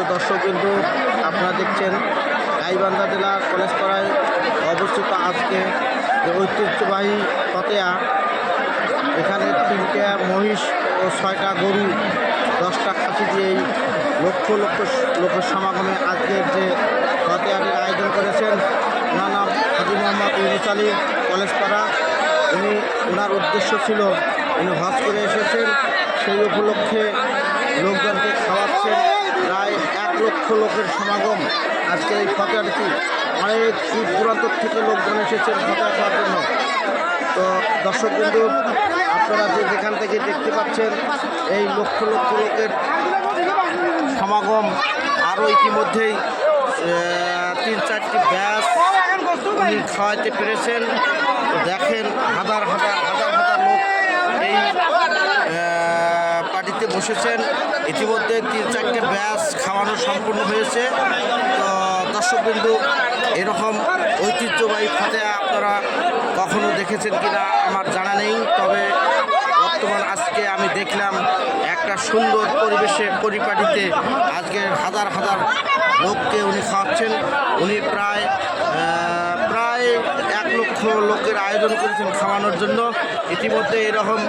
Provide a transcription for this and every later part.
তো দর্শক কিন্তু আপনারা দেখছেন গাইবান্ধা জেলার কলেজপাড়ায় অবস্থিত আজকে যে ঐতিহ্যবাহী ফতেয়া, এখানে 3টে মহিষ ও 6টা গরু 10টা খাসি দিয়েই লক্ষ লক্ষ লোকের সমাগমে আজকের যে ফতেয়াটির আয়োজন করেছেন ওনার নাম হাজী মোহাম্মদ ইউনুস আলী কলেজপাড়া। ওনার উদ্দেশ্য ছিল উনি হজ করে এসেছেন, সেই উপলক্ষে লোকজনকে খাওয়াচ্ছেন। প্রায় 1 লক্ষ লোকের সমাগম আজকে এই ফতেয়াটি। অনেক দূর দূরান্ত থেকে লোকজন এসেছেন ফতেয়া খাওয়ার জন্য। তো দর্শক বিন্দু, আপনারা যেখান থেকে দেখতে পাচ্ছেন এই লক্ষ লক্ষ লোকের সমাগম। আরও ইতিমধ্যেই 3-4টি ব্যাস উনি খাওয়াইতে পেরেছেন। তো দেখেন হাজার হাজার লোক এই পার্টিতে বসেছেন। ইতিমধ্যে 3-4টে ব্যাস খাওয়ানো সম্পূর্ণ হয়েছে। তো দর্শকবিন্দু, এরকম ঐতিহ্যবাহী ফতেয়া আপনারা কখনো দেখেছেন কিনা আমার জানা নেই, তবে বর্তমান আজকে আমি দেখলাম একটা সুন্দর পরিপাটিতে আজকে হাজার হাজার লোককে উনি খাওয়াচ্ছেন। উনি প্রায় 1 লক্ষ লোকের আয়োজন করেছেন খাওয়ানোর জন্য। ইতিমধ্যে এরকম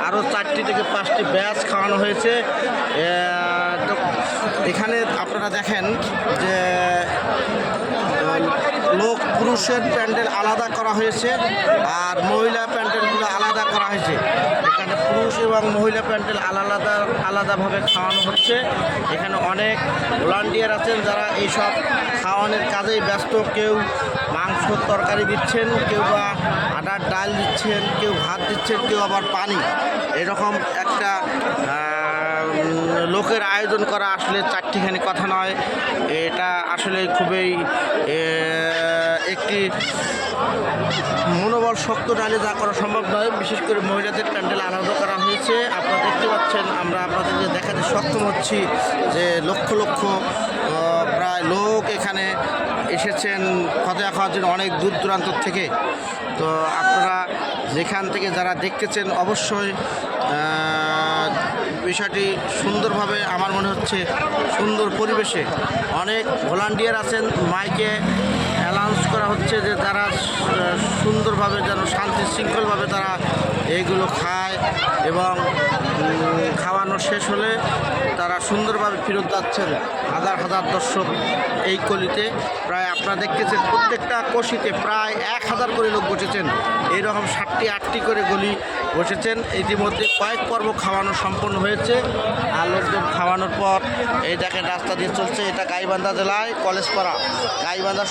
আরও 4টি থেকে 5টি ব্যাচ খাওয়ানো হয়েছে। এখানে আপনারা দেখেন যে পুরুষের প্যান্ডেল আলাদা করা হয়েছে আর মহিলা প্যান্ডেলগুলো আলাদা করা হয়েছে। এখানে পুরুষ এবং মহিলা প্যান্ডেল আলাদাভাবে খাওয়ানো হচ্ছে। এখানে অনেক ভলান্টিয়ার আছেন যারা এইসব খাওয়ানোর কাজেই ব্যস্ত। কেউ মাংস তরকারি দিচ্ছেন, কেউ বা আটার ডাল দিচ্ছেন, কেউ ভাত দিচ্ছেন, কেউ আবার পানি। এরকম একটা লোকের আয়োজন করা আসলে চারটিখানি কথা নয়। এটা আসলে খুবই একটি মনোবল শক্ত নালে যা করা সম্ভব নয়। বিশেষ করে মহিলাদের প্যান্ডেল আলাদা করা হয়েছে। আপনারা দেখতে পাচ্ছেন, আমরা আপনাদেরকে দেখাতে সক্ষম হচ্ছি যে লক্ষ লক্ষ প্রায় লোক এখানে এসেছেন ফতেয়া খাওয়ার জন্য অনেক দূর দূরান্ত থেকে। তো আপনারা যেখান থেকে যারা দেখতেছেন অবশ্যই বিষয়টি সুন্দরভাবে, আমার মনে হচ্ছে সুন্দর পরিবেশে অনেক ভলান্টিয়ার আছেন। মাইকে অ্যানাউন্স করা হচ্ছে যে তারা সুন্দরভাবে যেন শান্তি শৃঙ্খলভাবে তারা এইগুলো খায় এবং খাওয়ানো শেষ হলে তারা সুন্দরভাবে ফেরত যাচ্ছেন। হাজার হাজার দর্শক এই কলিতে প্রায় আপনারা দেখতেছেন প্রত্যেকটা কষিতে প্রায় 1000 করে লোক বসেছেন। এইরকম 7টি-8টি করে গলি বসেছেন। ইতিমধ্যে কয়েক পর্ব খাওয়ানো সম্পন্ন হয়েছে। আর লোকজন খাওয়ানোর পর এই দেখেন রাস্তা দিয়ে চলছে। এটা গাইবান্ধা জেলায় কলেজপাড়া, গাইবান্ধা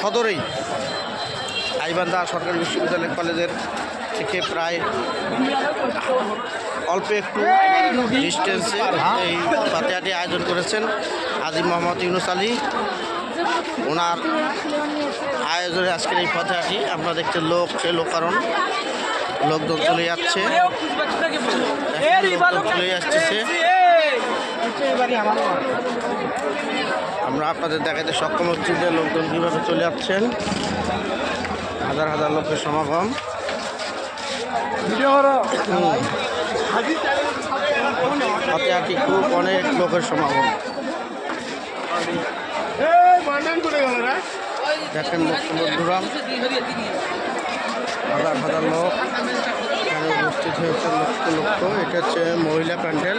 সদরেই গাইবান্ধা সরকারি বিশ্ববিদ্যালয় কলেজের থেকে প্রায় অল্প একটু ডিস্টেন্সে এই ফতেয়াটি আয়োজন করেছেন হাজী মোহাম্মদ ইউনুস আলী। ওনার আয়োজনে আজকের এই ফতেয়াটি আপনারা দেখতে লোকারণ লোকজন চলে যাচ্ছে, চলে আসতেছে। আমরা আপনাদের দেখাতে সক্ষম হচ্ছি যে লোকজন কীভাবে চলে যাচ্ছেন। হাজার হাজার লোকের সমাগম। ফতেয়াটি খুব অনেক লোকের সমাগম। দেখেন বন্ধুরা, হাজার হাজার লোক এখানে উপস্থিত হয়েছে, লক্ষ লক্ষ। এটা হচ্ছে মহিলা প্যান্ডেল,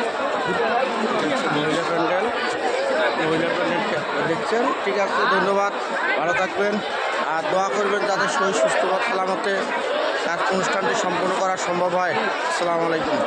মহিলা প্যান্ডেলটি আপনারা দেখছেন। ঠিক আছে, ধন্যবাদ, ভালো থাকবেন আর দোয়া করবেন যাতে সুস্থ সালামতে অনুষ্ঠানটি সম্পন্ন করা সম্ভব হয়। আসসালামু আলাইকুম।